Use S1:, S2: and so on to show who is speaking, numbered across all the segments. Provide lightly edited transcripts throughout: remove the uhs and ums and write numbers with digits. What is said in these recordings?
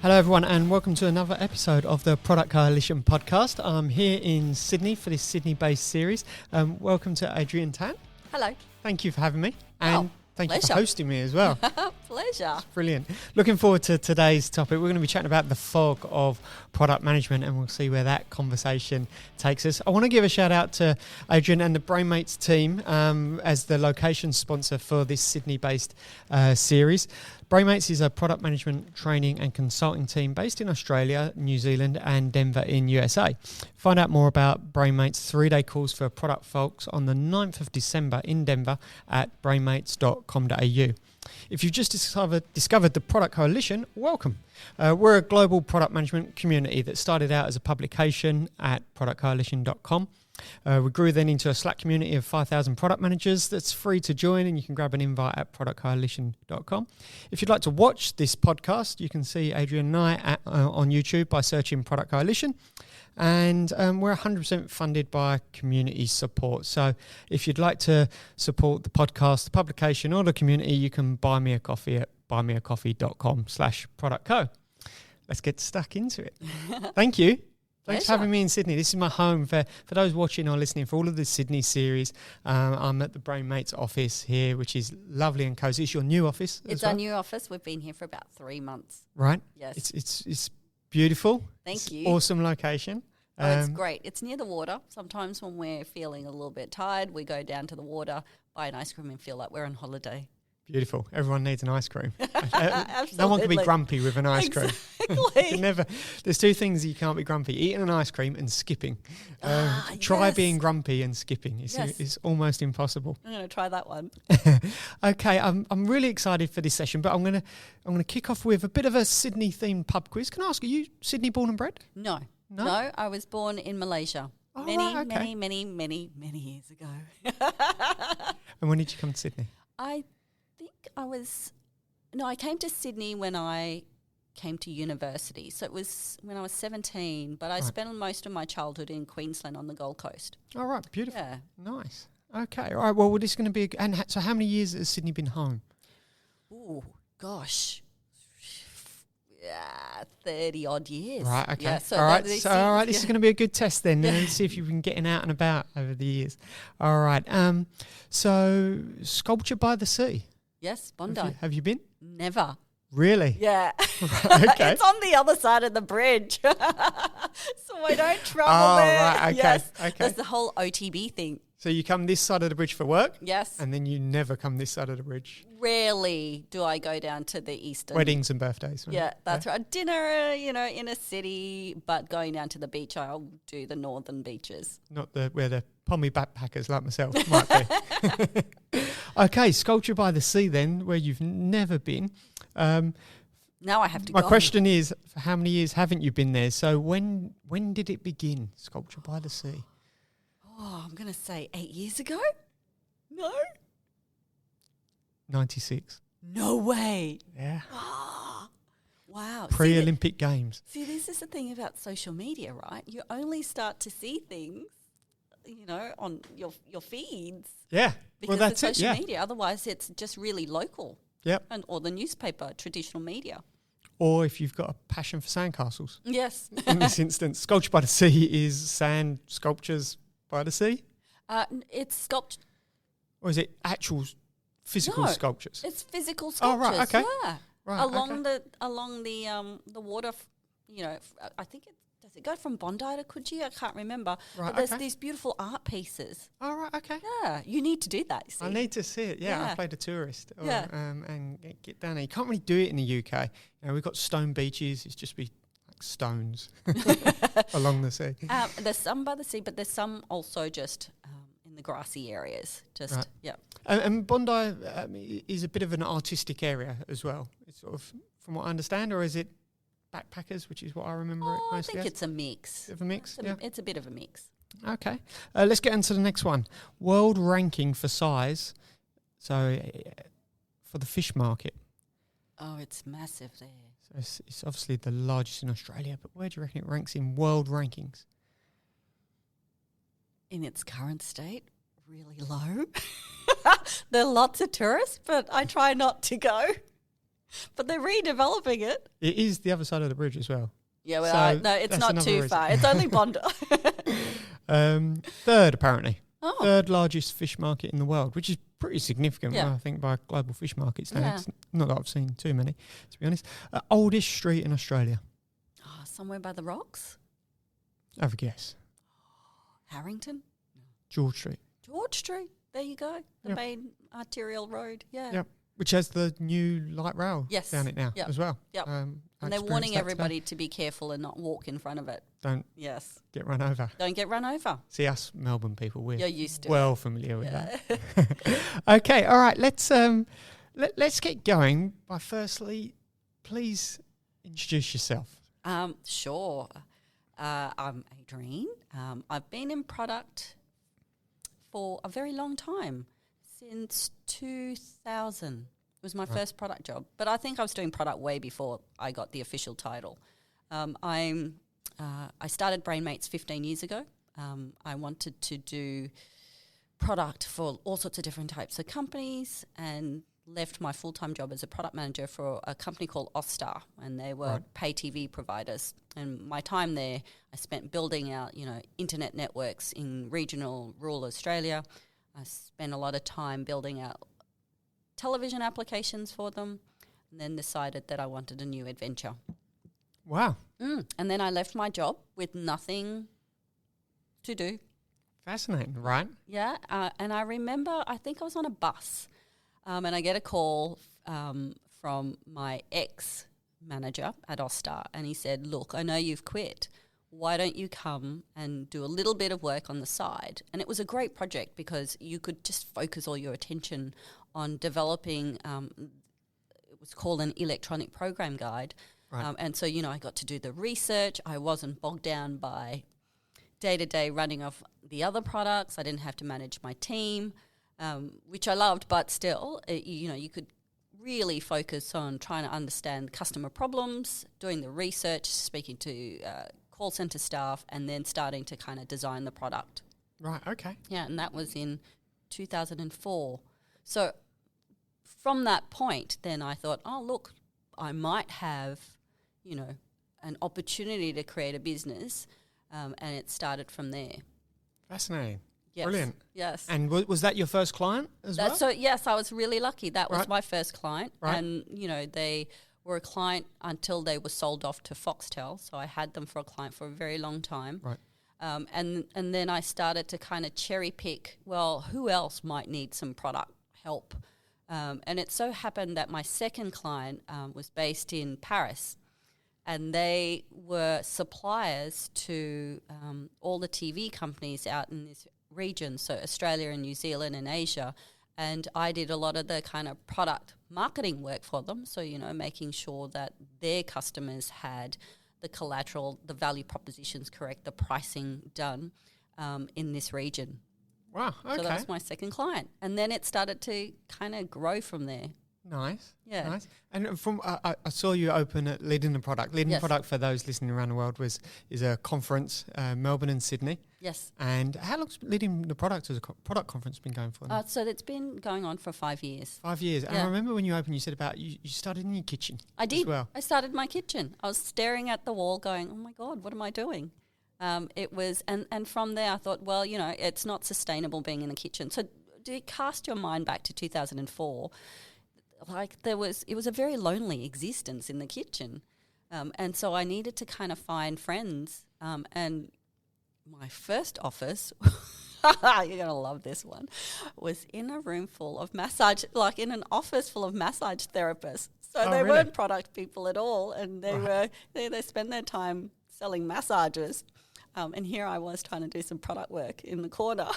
S1: Hello everyone and welcome to another episode of the Product Coalition podcast. I'm here in Sydney for this Sydney-based series. Welcome to Adrienne Tan.
S2: Hello.
S1: Thank you for having me and thank
S2: pleasure.
S1: you for hosting me as well.
S2: Pleasure.
S1: Brilliant. Looking forward to today's topic. We're going to be chatting about the fog of product management and we'll see where that conversation takes us. I want to give a shout out to Adrienne and the Brainmates team as the location sponsor for this Sydney-based series. Brainmates is a product management training and consulting team based in Australia, New Zealand and Denver in USA. Find out more about Brainmates' 3-day course for product folks on the 9th of December in Denver at brainmates.com.au. If you've just discovered the Product Coalition, welcome. We're a global product management community that started out as a publication at productcoalition.com. We grew then into a Slack community of 5,000 product managers that's free to join and you can grab an invite at productcoalition.com. If you'd like to watch this podcast, you can see Adrienne and I on YouTube by searching Product Coalition. And we're 100% funded by community support. So if you'd like to support the podcast, the publication or the community, you can buy me a coffee at buymeacoffee.com/productco. Let's get stuck into it. Thank you. Thanks for having me in Sydney. This is my home for those watching or listening for all of the Sydney series. I'm at the Brainmates office here, which is lovely and cozy. It's your new office.
S2: It's our new office. We've been here for about 3 months.
S1: Right.
S2: Yes.
S1: It's beautiful.
S2: Thank you.
S1: Awesome location.
S2: It's great. It's near the water. Sometimes when we're feeling a little bit tired, we go down to the water, buy an ice cream and feel like we're on holiday.
S1: Beautiful. Everyone needs an ice cream.
S2: Absolutely.
S1: No one can be grumpy with an ice cream.
S2: Exactly.
S1: There's two things you can't be grumpy: eating an ice cream and skipping. Try being grumpy and skipping. It's almost impossible.
S2: I'm going to try that one.
S1: Okay, I'm really excited for this session, but I'm going to kick off with a bit of a Sydney themed pub quiz. Can I ask, are you Sydney born and bred?
S2: No, I was born in Malaysia. Many years ago.
S1: And when did you come to Sydney?
S2: I came to Sydney when I came to university. So it was when I was 17, but I spent most of my childhood in Queensland on the Gold Coast.
S1: All right, beautiful.
S2: Yeah.
S1: Nice. Okay, all right, well, this is going to be, so how many years has Sydney been home?
S2: Oh, gosh. 30 odd years.
S1: Right, okay.
S2: Yeah, so
S1: all right, this is going to be a good test then. Let's see if you've been getting out and about over the years. All right, so Sculpture by the Sea.
S2: Yes, Bondi.
S1: Have you been?
S2: Never.
S1: Really?
S2: Yeah.
S1: Right, okay.
S2: It's on the other side of the bridge. So I don't travel there.
S1: Right, okay.
S2: Yes.
S1: Okay.
S2: That's the whole OTB thing.
S1: So you come this side of the bridge for work?
S2: Yes.
S1: And then you never come this side of the bridge?
S2: Rarely do I go down to the eastern.
S1: Weddings and birthdays. Right?
S2: Yeah, that's right. Dinner, in a city, but going down to the beach, I'll do the northern beaches.
S1: Not where the pommy backpackers like myself might be. Okay, Sculpture by the Sea then, where you've never been.
S2: Now I have to go.
S1: My question is, for how many years haven't you been there? So when did it begin, Sculpture by the Sea?
S2: Oh, I'm going to say 8 years ago? No?
S1: 96.
S2: No way.
S1: Yeah.
S2: Wow.
S1: Pre-Olympic Games.
S2: See, this is the thing about social media, right? You only start to see things, on your feeds.
S1: Yeah.
S2: Because
S1: that's
S2: of social
S1: it.
S2: media. Otherwise, it's just really local.
S1: Yep.
S2: Or the newspaper, traditional media.
S1: Or if you've got a passion for sandcastles.
S2: Yes.
S1: In this instance, Sculpture by the Sea is sand sculptures by the sea?
S2: It's sculpture.
S1: Or is it actual physical sculptures?
S2: It's physical sculptures.
S1: Oh, right, okay.
S2: Yeah.
S1: Right,
S2: along the water, I think does it go from Bondi to Coogee? I can't remember.
S1: Right,
S2: but there's these beautiful art pieces.
S1: Oh, right, okay.
S2: Yeah, you need to do that, you see.
S1: I need to see it, I played a tourist and get down there. You can't really do it in the UK. We've got stone beaches, it's just like stones along the sea.
S2: There's some by the sea, but there's some also just in the grassy areas.
S1: And Bondi is a bit of an artistic area as well. It's sort of, from what I understand, or is it backpackers, which is what I remember it mostly
S2: I think
S1: as?
S2: it's a mix.
S1: Bit of a mix,
S2: It's a bit of a mix.
S1: Okay. Let's get into the next one. World ranking for size. So for the fish market.
S2: Oh, it's massive there.
S1: So it's obviously the largest in Australia, but where do you reckon it ranks in world rankings?
S2: In its current state, really low. There are lots of tourists, but I try not to go. But they're redeveloping it.
S1: It is the other side of the bridge as well.
S2: Yeah, well,
S1: So
S2: no, it's
S1: that's
S2: not
S1: another
S2: too
S1: reason.
S2: far. It's only Bondi.
S1: Third, apparently.
S2: Oh.
S1: Third largest fish market in the world, which is pretty significant,
S2: Yeah.
S1: I think, by global fish market standards.
S2: Yeah.
S1: Not that I've seen too many, to be honest. Oldest street in Australia.
S2: Oh, somewhere by the rocks?
S1: Have a guess.
S2: Harrington?
S1: George Street.
S2: George Street. There you go. The
S1: Yep.
S2: main arterial road. Yeah.
S1: Yep. Which has the new light rail
S2: Yes.
S1: down it now
S2: Yep.
S1: as well.
S2: Yep.
S1: I
S2: And they're
S1: experienced
S2: warning
S1: that
S2: everybody to be careful and not walk in front of it.
S1: today. Don't
S2: Yes.
S1: get run over.
S2: Don't get run over.
S1: See, us Melbourne people, we're
S2: You're used to
S1: well familiar with
S2: it.
S1: that. Okay, all right. Let's get going by firstly, please introduce yourself.
S2: Sure. I'm Adrienne. I've been in product for a very long time, since 2000. It was my first product job, but I think I was doing product way before I got the official title. I started Brainmates 15 years ago. I wanted to do product for all sorts of different types of companies and left my full-time job as a product manager for a company called Austar, and they were pay TV providers. And my time there, I spent building out, internet networks in regional rural Australia. I spent a lot of time building out television applications for them, and then decided that I wanted a new adventure.
S1: Wow.
S2: And then I left my job with nothing to do.
S1: Fascinating, right?
S2: Yeah, and I remember, I think I was on a bus, and I get a call from my ex-manager at Austar, and he said, look, I know you've quit. Why don't you come and do a little bit of work on the side? And it was a great project because you could just focus all your attention on developing, it was called an electronic program guide.
S1: Right.
S2: And so, I got to do the research. I wasn't bogged down by day-to-day running of the other products. I didn't have to manage my team, which I loved, but still, you could really focus on trying to understand customer problems, doing the research, speaking to call center staff, and then starting to kind of design the product.
S1: Right, okay.
S2: Yeah, and that was in 2004. So from that point, then I thought, oh, look, I might have, an opportunity to create a business, and it started from there.
S1: Fascinating.
S2: Yes.
S1: Brilliant.
S2: Yes.
S1: And was that your first client as well?
S2: So, yes, I was really lucky. That was
S1: Right.
S2: my first client.
S1: Right.
S2: And, they were a client until they were sold off to Foxtel. So I had them for a client for a very long time.
S1: Right.
S2: And then I started to kind of cherry pick, well, who else might need some product help? And it so happened that my second client was based in Paris, and they were suppliers to all the TV companies out in this region, so Australia and New Zealand and Asia. And I did a lot of the kind of product marketing work for them, so, making sure that their customers had the collateral, the value propositions correct, the pricing done in this region.
S1: Wow, okay.
S2: So that was my second client. And then it started to kind of grow from there.
S1: Nice.
S2: Yeah.
S1: Nice. And from I saw you open at Leading the Product. Leading the
S2: Yes.
S1: Product, for those listening around the world, is a conference, Melbourne and Sydney.
S2: Yes.
S1: And how long's Leading the Product as a product conference been going for?
S2: So it's been going on for 5 years.
S1: 5 years. And I
S2: Yeah.
S1: remember when you opened, you said about you started in your kitchen.
S2: I did.
S1: As well.
S2: I started my kitchen. I was staring at the wall going, oh my God, what am I doing? It was, and from there I thought, well, it's not sustainable being in the kitchen. So do you cast your mind back to 2004? It was a very lonely existence in the kitchen. And so I needed to kind of find friends. And my first office, you're going to love this one, was in a room full of in an office full of massage therapists. So they
S1: really?
S2: weren't product people at all. And they spend their time selling massages. And here I was trying to do some product work in the corner.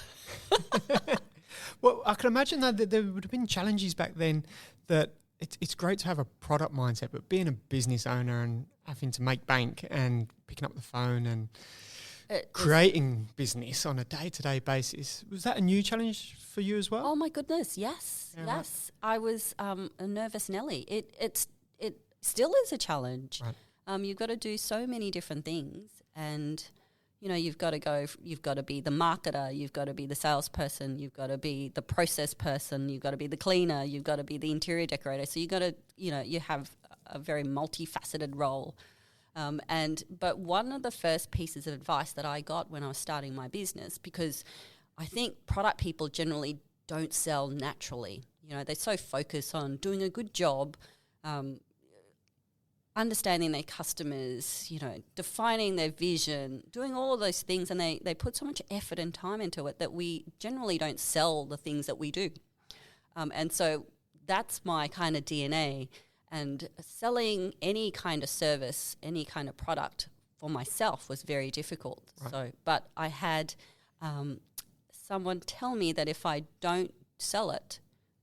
S1: Well, I can imagine that there would have been challenges back then that it's great to have a product mindset, but being a business owner and having to make bank and picking up the phone and creating business on a day-to-day basis, was that a new challenge for you as well?
S2: Oh my goodness, yes,
S1: Yeah,
S2: yes. Right. I was a nervous Nelly. It still is a challenge.
S1: Right.
S2: You've got to do so many different things, and you've got to be the marketer, you've got to be the salesperson, you've got to be the process person, you've got to be the cleaner, you've got to be the interior decorator. So you got to, you have a very multifaceted role. But one of the first pieces of advice that I got when I was starting my business, because I think product people generally don't sell naturally. They're so focused on doing a good job, understanding their customers, defining their vision, doing all of those things, and they put so much effort and time into it that we generally don't sell the things that we do. And so that's my kind of DNA. And selling any kind of service, any kind of product for myself was very difficult. Right. But I had someone tell me that if I don't sell it,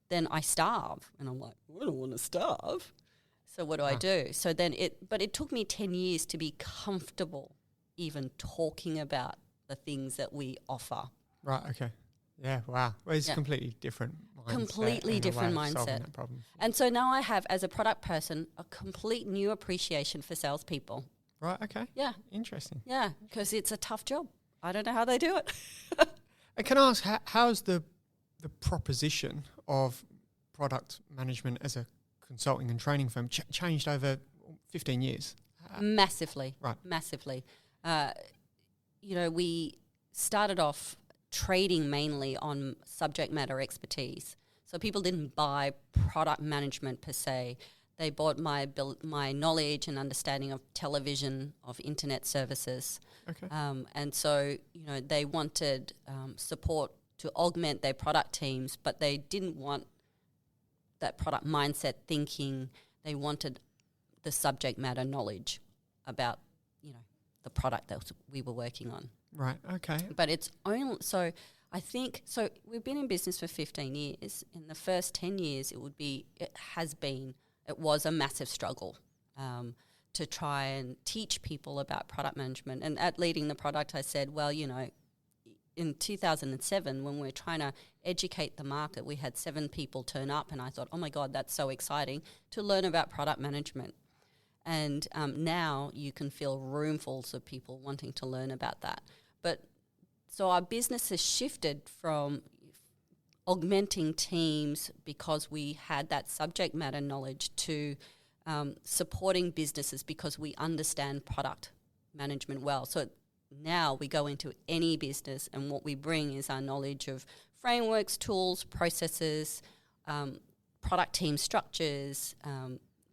S2: then I starve. And I'm like, I don't want to starve. So what do I do? So then it took me 10 years to be comfortable even talking about the things that we offer.
S1: Right, okay. Yeah, wow. Well, it's completely different mindset.
S2: Completely different mindset. And so now I have, as a product person, a complete new appreciation for salespeople.
S1: Right, okay.
S2: Yeah.
S1: Interesting.
S2: Yeah, because it's a tough job. I don't know how they do it.
S1: I can ask, how's the proposition of product management as a consulting and training firm changed over 15 years?
S2: Massively.
S1: Right.
S2: Massively. We started off trading mainly on subject matter expertise. So people didn't buy product management per se. They bought my knowledge and understanding of television, of internet services.
S1: Okay.
S2: And so, they wanted support to augment their product teams, but they didn't want that product mindset thinking. They wanted the subject matter knowledge about, the product that we were working on.
S1: Right, okay.
S2: But it's only, so I think, so we've been in business for 15 years. In the first 10 years, it was a massive struggle to try and teach people about product management. And at Leading the Product, I said, well, in 2007, when we were trying to educate the market, we had 7 people turn up, and I thought, oh my God, that's so exciting to learn about product management. And now you can fill roomfuls of people wanting to learn about that. But so our business has shifted from augmenting teams because we had that subject matter knowledge to supporting businesses because we understand product management well. So now we go into any business, and what we bring is our knowledge of frameworks, tools, processes, product team structures,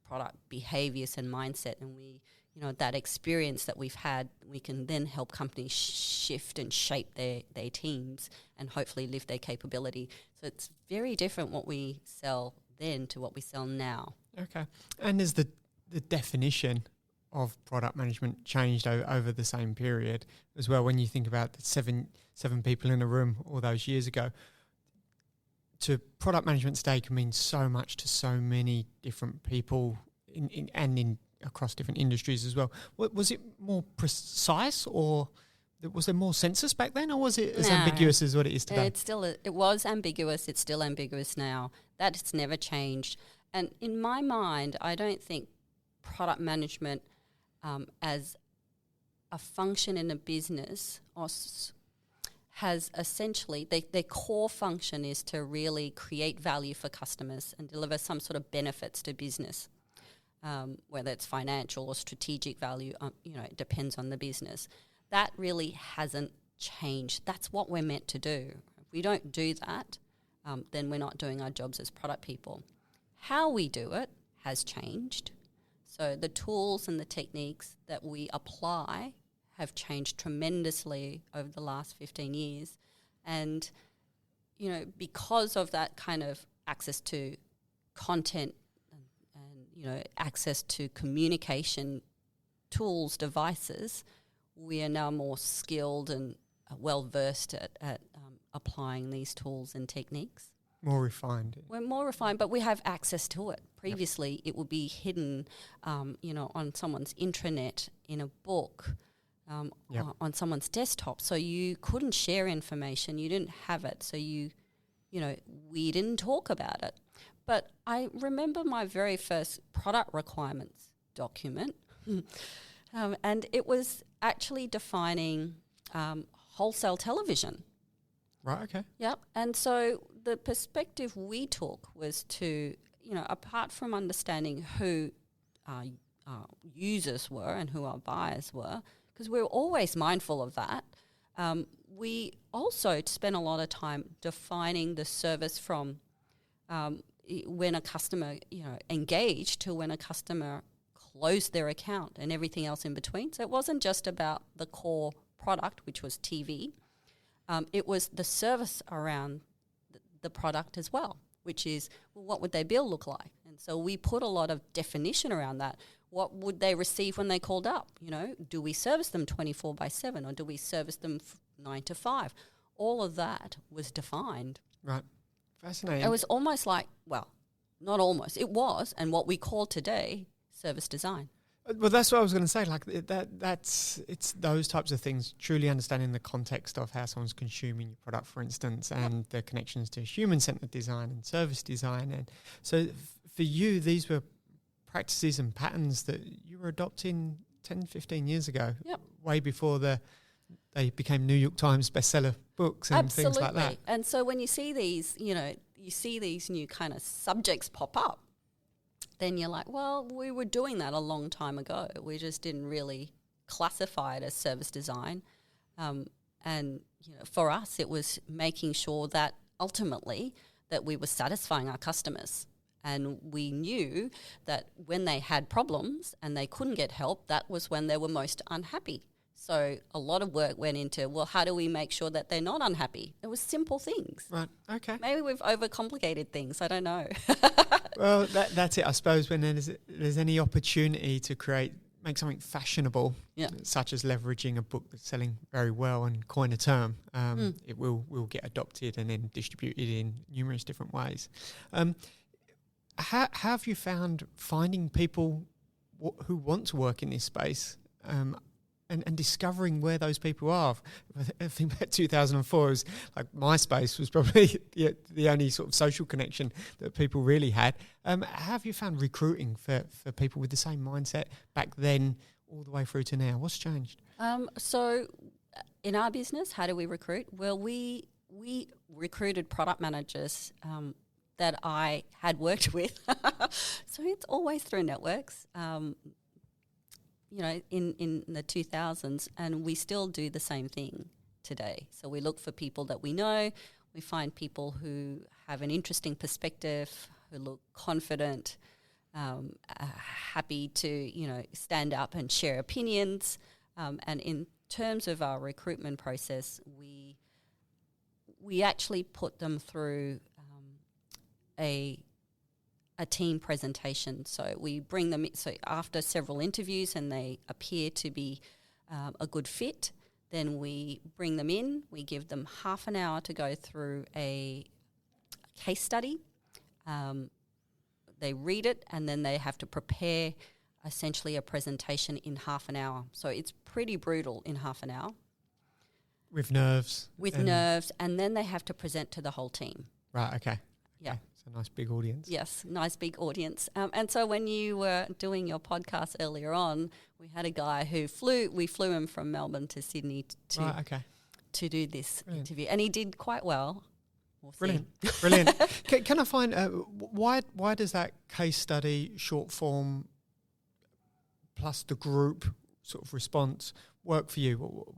S2: product behaviors and mindset, and we, that experience that we've had, we can then help companies shift and shape their teams and hopefully lift their capability. So it's very different what we sell then to what we sell now.
S1: Okay. And is the definition of product management changed over the same period as well? When you think about the seven people in a room all those years ago, to product management today can mean so much to so many different people in across different industries as well. Was it more precise, or was there more census back then, or was it as ambiguous as what it is today?
S2: It was ambiguous. It's still ambiguous now. That's never changed. And in my mind, I don't think product management as a function in a business has essentially, their core function is to really create value for customers and deliver some sort of benefits to business, whether it's financial or strategic value, it depends on the business. That really hasn't changed. That's what we're meant to do. If we don't do that, then we're not doing our jobs as product people. How we do it has changed. So the tools and the techniques that we apply have changed tremendously over the last 15 years. And, because of that kind of access to content and access to communication tools, devices, we are now more skilled and well-versed at applying these tools and techniques.
S1: More refined.
S2: We're more refined, but we have access to it. Previously, it would be hidden, on someone's intranet, in a book, on someone's desktop. So you couldn't share information. You didn't have it. So we didn't talk about it. But I remember my very first product requirements document, and it was actually defining wholesale television.
S1: Right, okay.
S2: Yep. And so the perspective we took was to, apart from understanding who our users were and who our buyers were, because we were always mindful of that, we also spent a lot of time defining the service from when a customer, engaged to when a customer closed their account and everything else in between. So it wasn't just about the core product, which was TV. It was the service around the product as well, which is, well, what would their bill look like? And so we put a lot of definition around that. What would they receive when they called up? Do we service them 24/7 or do we service them 9 to 5? All of that was defined.
S1: Right. Fascinating.
S2: It was almost like, well, not almost, it was, and what we call today service design.
S1: Well, that's what I was going to say. Like it's those types of things. Truly understanding the context of how someone's consuming your product, for instance, and the connections to human-centered design and service design. And so, for you, these were practices and patterns that you were adopting 10, 15 years ago, way before they became New York Times bestseller books and things like that.
S2: And so, when you see these, you see these new kind of subjects pop up, then you're like, well, we were doing that a long time ago. We just didn't really classify it as service design. And, for us, it was making sure that ultimately that we were satisfying our customers. And we knew that when they had problems and they couldn't get help, that was when they were most unhappy. So a lot of work went into, well, how do we make sure that they're not unhappy? It was simple things.
S1: Right, okay.
S2: Maybe we've overcomplicated things. I don't know.
S1: Well, that's it. I suppose when there's any opportunity to make something fashionable, such as leveraging a book that's selling very well and coin a term, it will get adopted and then distributed in numerous different ways. How have you found finding people who want to work in this space and discovering where those people are? I think about 2004, it was like MySpace was probably the only sort of social connection that people really had. How have you found recruiting for people with the same mindset back then all the way through to now? What's changed?
S2: So in our business, how do we recruit? Well, we recruited product managers that I had worked with. So it's always through networks. In the 2000s, and we still do the same thing today. So we look for people that we know. We find people who have an interesting perspective, who look confident, happy to, stand up and share opinions. And in terms of our recruitment process, we actually put them through a team presentation. So we bring them in. So after several interviews and they appear to be a good fit, then we bring them in. We give them half an hour to go through a case study. They read it and then they have to prepare essentially a presentation in half an hour. So it's pretty brutal in half an hour.
S1: With nerves.
S2: And then they have to present to the whole team.
S1: Right, okay.
S2: Yeah.
S1: It's a nice big audience.
S2: Yes, nice big audience. And so when you were doing your podcast earlier on, we had a guy who we flew him from Melbourne to Sydney to do this interview. And he did quite well.
S1: Brilliant. Can I find, why does that case study, short form, plus the group sort of response work for you?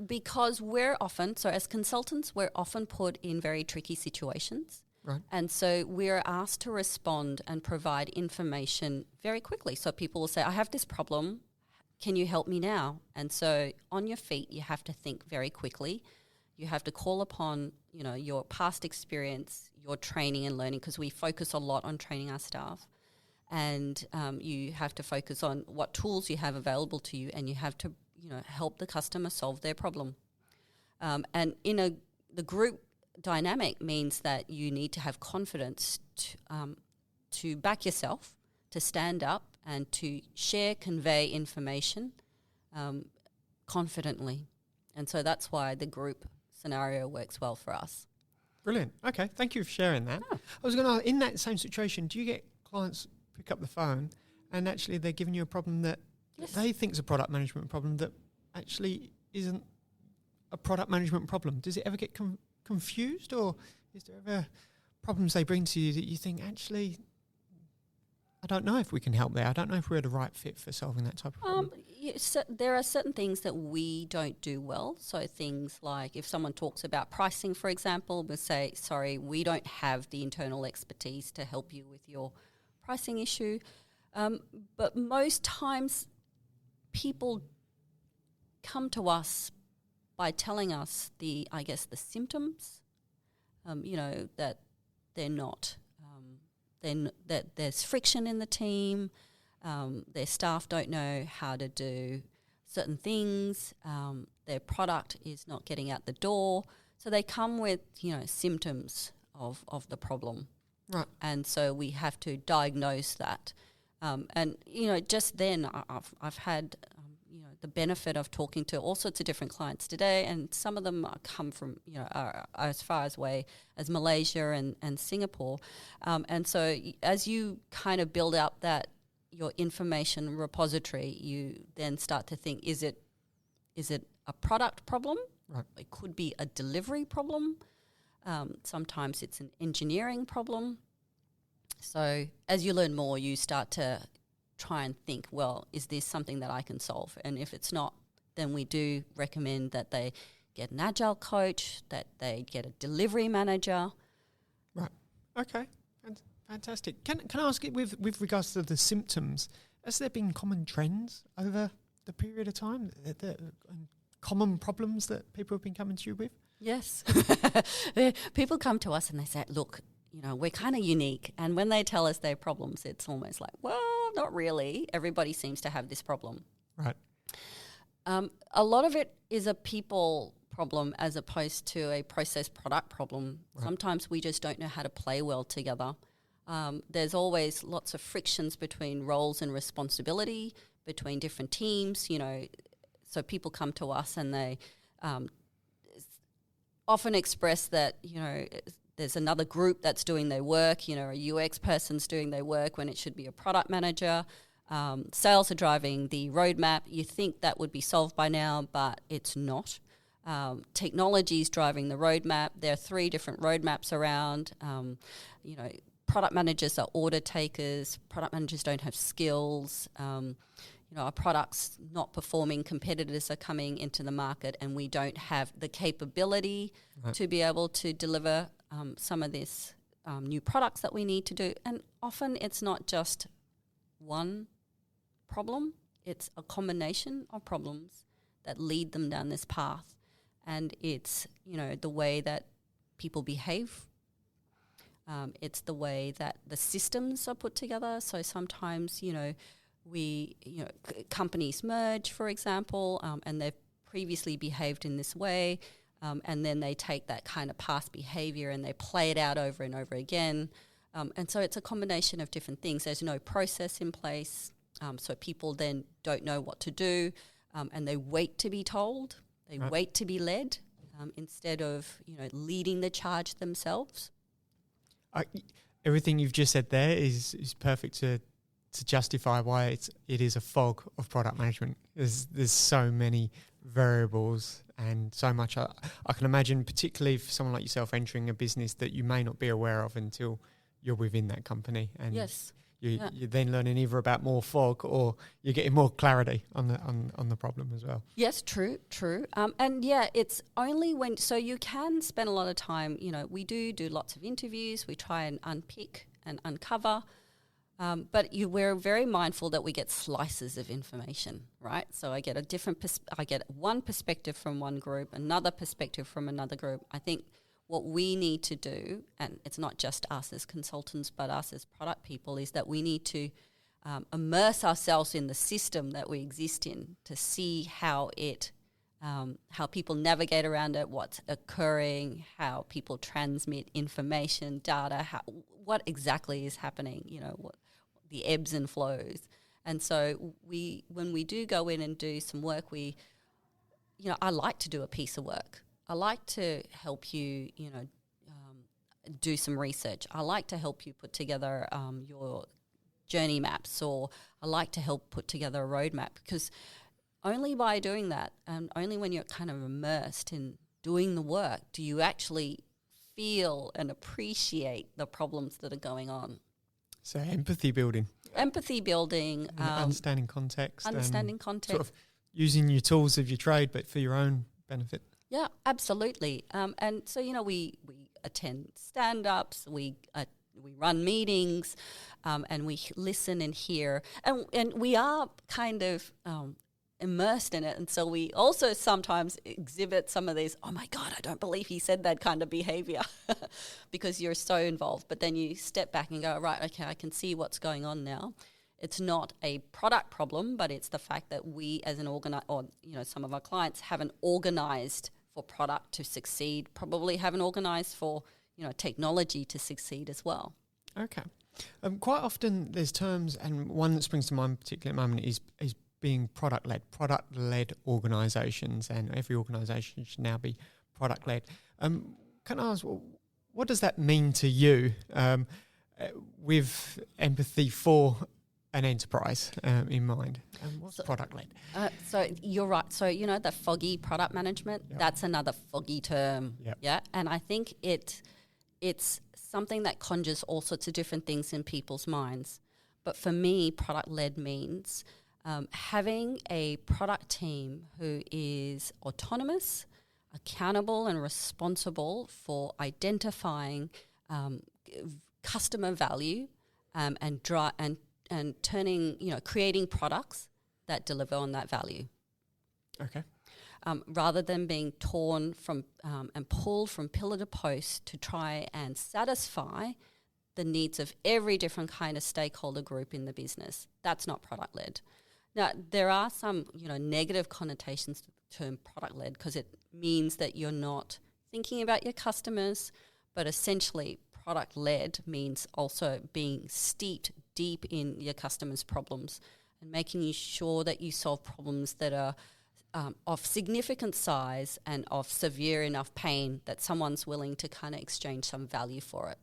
S2: Because as consultants, we're often put in very tricky situations.
S1: Right.
S2: And so we're asked to respond and provide information very quickly. So people will say, I have this problem. Can you help me now? And so on your feet, you have to think very quickly. You have to call upon, your past experience, your training and learning, because we focus a lot on training our staff. And you have to focus on what tools you have available to you, and you have to, help the customer solve their problem. And in the group dynamic means that you need to have confidence to back yourself, to stand up and to convey information confidently. And so that's why the group scenario works well for us.
S1: Brilliant. Okay, thank you for sharing that. I was going to ask, in that same situation, do you get clients pick up the phone and actually they're giving you a problem that they think is a product management problem that actually isn't a product management problem? Does it ever get confused, or is there ever problems they bring to you that you think, actually, I don't know if we can help there. I don't know if we're the right fit for solving that type of problem.
S2: So there are certain things that we don't do well. So things like if someone talks about pricing, for example, we'll say, sorry, we don't have the internal expertise to help you with your pricing issue. But most times people come to us by telling us the symptoms, that they're not, that there's friction in the team, their staff don't know how to do certain things, their product is not getting out the door. So they come with, symptoms of the problem.
S1: Right.
S2: And so we have to diagnose that. Just then I've had, the benefit of talking to all sorts of different clients today, and some of them come from, are as far away as Malaysia and Singapore. And so as you kind of build up that, your information repository, you then start to think, is it a product problem?
S1: Right.
S2: It could be a delivery problem. Sometimes it's an engineering problem. So as you learn more, you start to try and think, well, is this something that I can solve? And if it's not, then we do recommend that they get an agile coach, that they get a delivery manager.
S1: Right. Okay. Fantastic. Can I ask it with regards to the symptoms, has there been common trends over the period of time, common problems that people have been coming to you with?
S2: Yes. People come to us and they say, look, we're kind of unique. And when they tell us their problems, it's almost like, well, not really. Everybody seems to have this problem.
S1: Right.
S2: A lot of it is a people problem as opposed to a process product problem. Right. Sometimes we just don't know how to play well together. There's always lots of frictions between roles and responsibility, between different teams, so people come to us and they often express that, there's another group that's doing their work, a UX person's doing their work when it should be a product manager. Sales are driving the roadmap. You think that would be solved by now, but it's not. Technology is driving the roadmap. There are 3 different roadmaps around. Product managers are order takers. Product managers don't have skills. Our product's not performing. Competitors are coming into the market, and we don't have the capability to be able to deliver some of this new products that we need to do. And often it's not just one problem. It's a combination of problems that lead them down this path. And it's, the way that people behave. It's the way that the systems are put together. So sometimes, companies merge, for example, and they've previously behaved in this way, and then they take that kind of past behavior and they play it out over and over again. And so it's a combination of different things. There's no process in place, so people then don't know what to do, and they wait to be told. They wait to be led instead of, leading the charge themselves.
S1: Everything you've just said there is perfect to justify why it is a fog of product management. There's so many variables and so much. I can imagine, particularly for someone like yourself entering a business that you may not be aware of until you're within that company. And
S2: yes.
S1: You're then learning either about more fog or you're getting more clarity on the problem as well.
S2: Yes, true. It's only when, so you can spend a lot of time, we do lots of interviews, we try and unpick and uncover, but we're very mindful that we get slices of information, right? So I get I get one perspective from one group, another perspective from another group. I think what we need to do, and it's not just us as consultants, but us as product people, is that we need to immerse ourselves in the system that we exist in to see how people navigate around it, what's occurring, how people transmit information, data, what exactly is happening, what the ebbs and flows. And so when we do go in and do some work, I like to do a piece of work. I like to help you, do some research. I like to help you put together your journey maps, or I like to help put together a roadmap, because only by doing that, and only when you're kind of immersed in doing the work, do you actually feel and appreciate the problems that are going on.
S1: So empathy building.
S2: Empathy building.
S1: Understanding context.
S2: Understanding context.
S1: Sort of using your tools of your trade, but for your own benefit.
S2: Yeah, absolutely. And so, we attend stand-ups, we run meetings, and we listen and hear. And we are kind of immersed in it. And so we also sometimes exhibit some of these, oh my God, I don't believe he said that kind of behavior because you're so involved. But then you step back and go, right, okay, I can see what's going on now. It's not a product problem, but it's the fact that we as an some of our clients haven't organized for product to succeed, probably haven't organized for, technology to succeed as well.
S1: Okay. Quite often there's terms, and one that springs to mind particularly at the moment is being product-led organisations, and every organisation should now be product-led. Can I ask, what does that mean to you with empathy for an enterprise in mind? What's product-led?
S2: So you're right. So, the foggy product management, that's another foggy term.
S1: Yep.
S2: Yeah. And I think it's something that conjures all sorts of different things in people's minds. But for me, product-led means having a product team who is autonomous, accountable and responsible for identifying customer value and turning, creating products that deliver on that value.
S1: Okay.
S2: Rather than being torn from and pulled from pillar to post to try and satisfy the needs of every different kind of stakeholder group in the business. That's not product-led. Now, there are some, negative connotations to the term product-led because it means that you're not thinking about your customers, but essentially product-led means also being steeped deep in your customers' problems and making sure that you solve problems that are of significant size and of severe enough pain that someone's willing to kind of exchange some value for it.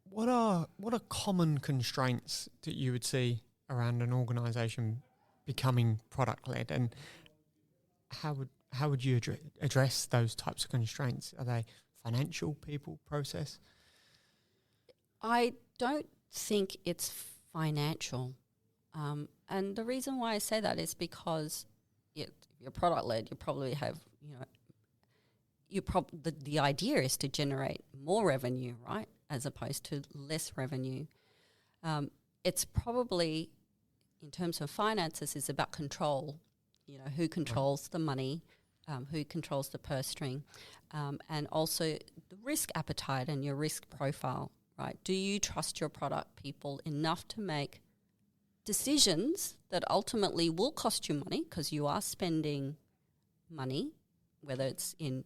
S1: What are common constraints that you would see around an organisation becoming product-led, and how would you address those types of constraints? Are they financial, people, process?
S2: I don't think it's financial. And the reason why I say that is because if you're product-led, you probably have, the idea is to generate more revenue, right, as opposed to less revenue. It's probably, in terms of finances, is about control. Who controls the money, who controls the purse string, and also the risk appetite and your risk profile, right? Do you trust your product people enough to make decisions that ultimately will cost you money because you are spending money, whether it's in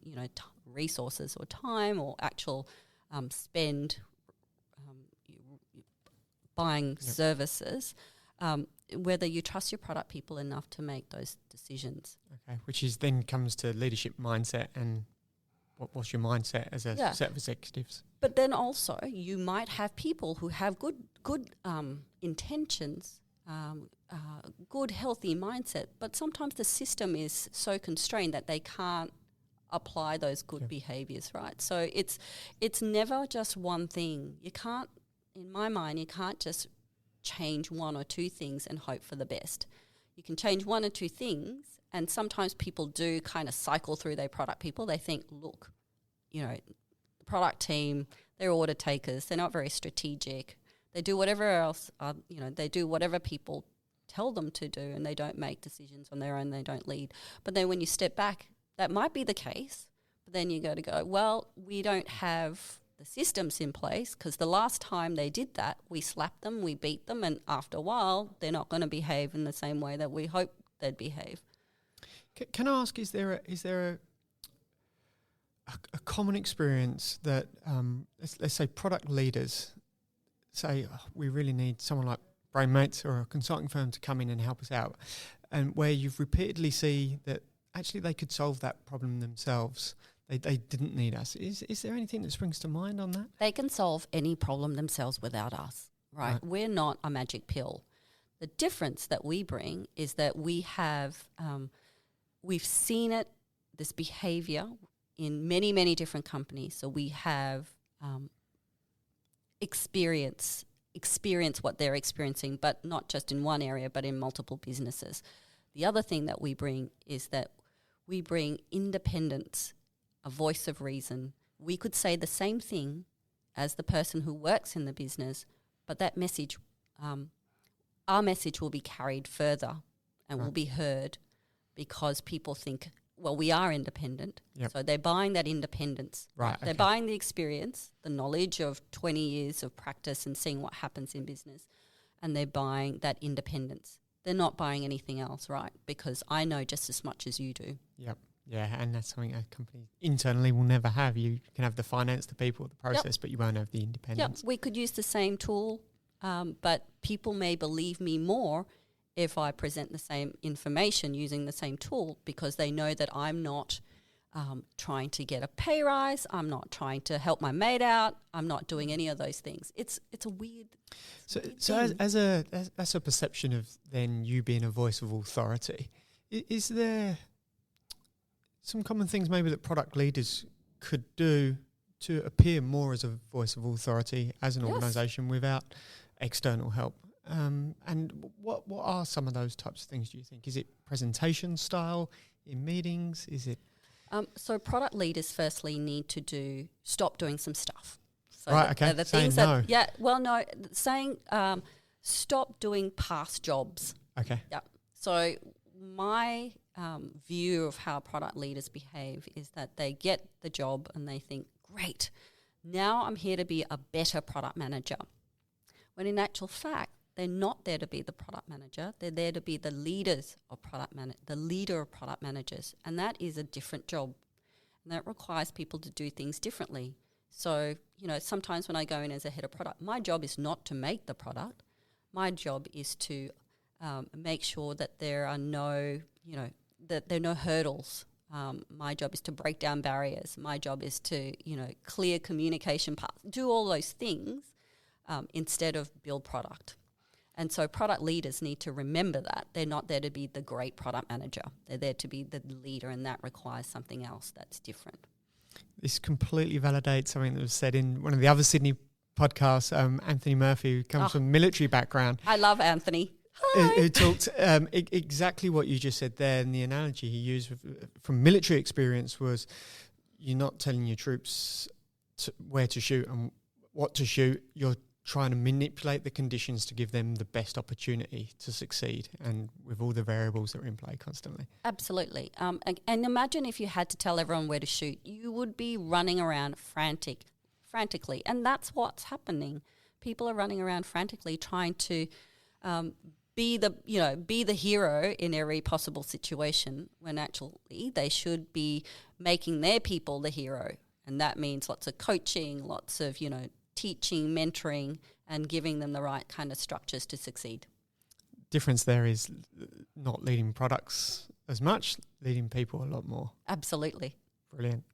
S2: resources or time or actual spend buying services, whether you trust your product people enough to make those decisions.
S1: Okay, which is then comes to leadership mindset and what's your mindset as a set of executives.
S2: But then also you might have people who have good intentions, good healthy mindset, but sometimes the system is so constrained that they can't apply those good behaviours, right? So it's never just one thing. You can't, in my mind, you can't just change one or two things and hope for the best. You can change one or two things, and sometimes people do kind of cycle through their product people. They think, look, the product team, they're order takers, they're not very strategic. They do whatever else, they do whatever people tell them to do, and they don't make decisions on their own, they don't lead. But then when you step back, that might be the case, but then you go, well, we don't have the systems in place because the last time they did that, we slapped them, we beat them, and after a while, they're not going to behave in the same way that we hope they'd behave.
S1: Can I ask, is there a common experience that, let's say product leaders say, we really need someone like Brainmates or a consulting firm to come in and help us out, and where you've repeatedly see that actually they could solve that problem themselves? They didn't need us. Is there anything that springs to mind on that?
S2: They can solve any problem themselves without us, right? We're not a magic pill. The difference that we bring is that we have we've seen it, this behavior in many, many different companies. So we have experience what they're experiencing, but not just in one area, but in multiple businesses. The other thing that we bring is that we bring independence, a voice of reason. We could say the same thing as the person who works in the business, but that message, our message will be carried further and will be heard because people think, well, we are independent.
S1: Yep.
S2: So they're buying that independence.
S1: Right.
S2: They're buying the experience, the knowledge of 20 years of practice and seeing what happens in business, and they're buying that independence. They're not buying anything else, right? Because I know just as much as you do.
S1: Yep. Yeah, and that's something a company internally will never have. You can have the finance, the people, the process, but you won't have the independence.
S2: Yeah, we could use the same tool, but people may believe me more if I present the same information using the same tool because they know that I'm not trying to get a pay rise. I'm not trying to help my mate out. I'm not doing any of those things. It's a weird.
S1: So as a perception of then you being a voice of authority, is there some common things maybe that product leaders could do to appear more as a voice of authority as an organisation without external help? And what are some of those types of things, do you think? Is it presentation style in meetings? Is it?
S2: So product leaders firstly need to stop doing some stuff. So
S1: right, okay.
S2: The
S1: saying
S2: things
S1: no.
S2: Saying stop doing past jobs.
S1: Okay.
S2: Yeah. So my view of how product leaders behave is that they get the job and they think, great, now I'm here to be a better product manager. When in actual fact, they're not there to be the product manager. They're there to be the leaders of the leader of product managers, and that is a different job, and that requires people to do things differently. So, sometimes when I go in as a head of product, my job is not to make the product. My job is to make sure that there are no, that there are no hurdles. My job is to break down barriers. My job is to, clear communication paths, do all those things instead of build product. And so product leaders need to remember that. They're not there to be the great product manager. They're there to be the leader, and that requires something else that's different.
S1: This completely validates something that was said in one of the other Sydney podcasts, Anthony Murphy, who comes from a military background.
S2: I love Anthony.
S1: Who talked exactly what you just said there, and the analogy he used from military experience was you're not telling your troops where to shoot and what to shoot. You're trying to manipulate the conditions to give them the best opportunity to succeed, and with all the variables that are in play constantly.
S2: Absolutely. And imagine if you had to tell everyone where to shoot, you would be running around frantically. And that's what's happening. People are running around frantically trying to be the hero in every possible situation, when actually they should be making their people the hero. And that means lots of coaching, lots of, teaching, mentoring, and giving them the right kind of structures to succeed.
S1: Difference there is not leading products as much, leading people a lot more.
S2: Absolutely.
S1: Brilliant.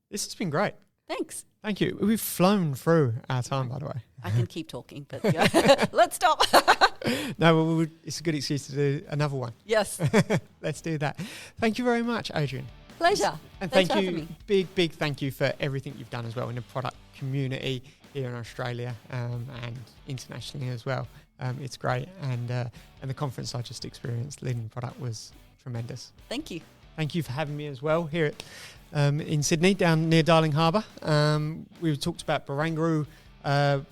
S1: This has been great.
S2: Thanks.
S1: Thank you. We've flown through our time, by the way.
S2: I can keep talking, but let's stop.
S1: No, it's a good excuse to do another one.
S2: Yes.
S1: Let's do that. Thank you very much, Adrienne.
S2: Pleasure.
S1: And
S2: Thanks
S1: thank
S2: for
S1: you,
S2: having me.
S1: big thank you for everything you've done as well in the product community here in Australia and internationally as well. It's great, and the conference I just experienced leading product was tremendous.
S2: Thank you.
S1: Thank you for having me as well here in Sydney, down near Darling Harbour. We talked about Barangaroo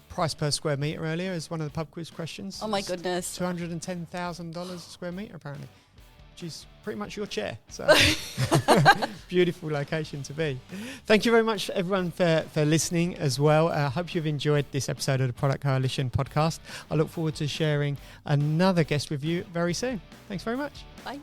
S1: price per square metre earlier as one of the pub quiz questions.
S2: Oh my goodness.
S1: $210,000 a square metre apparently, which is pretty much your chair. So beautiful location to be. Thank you very much everyone for listening as well. I hope you've enjoyed this episode of the Product Coalition podcast. I look forward to sharing another guest with you very soon. Thanks very much.
S2: Bye.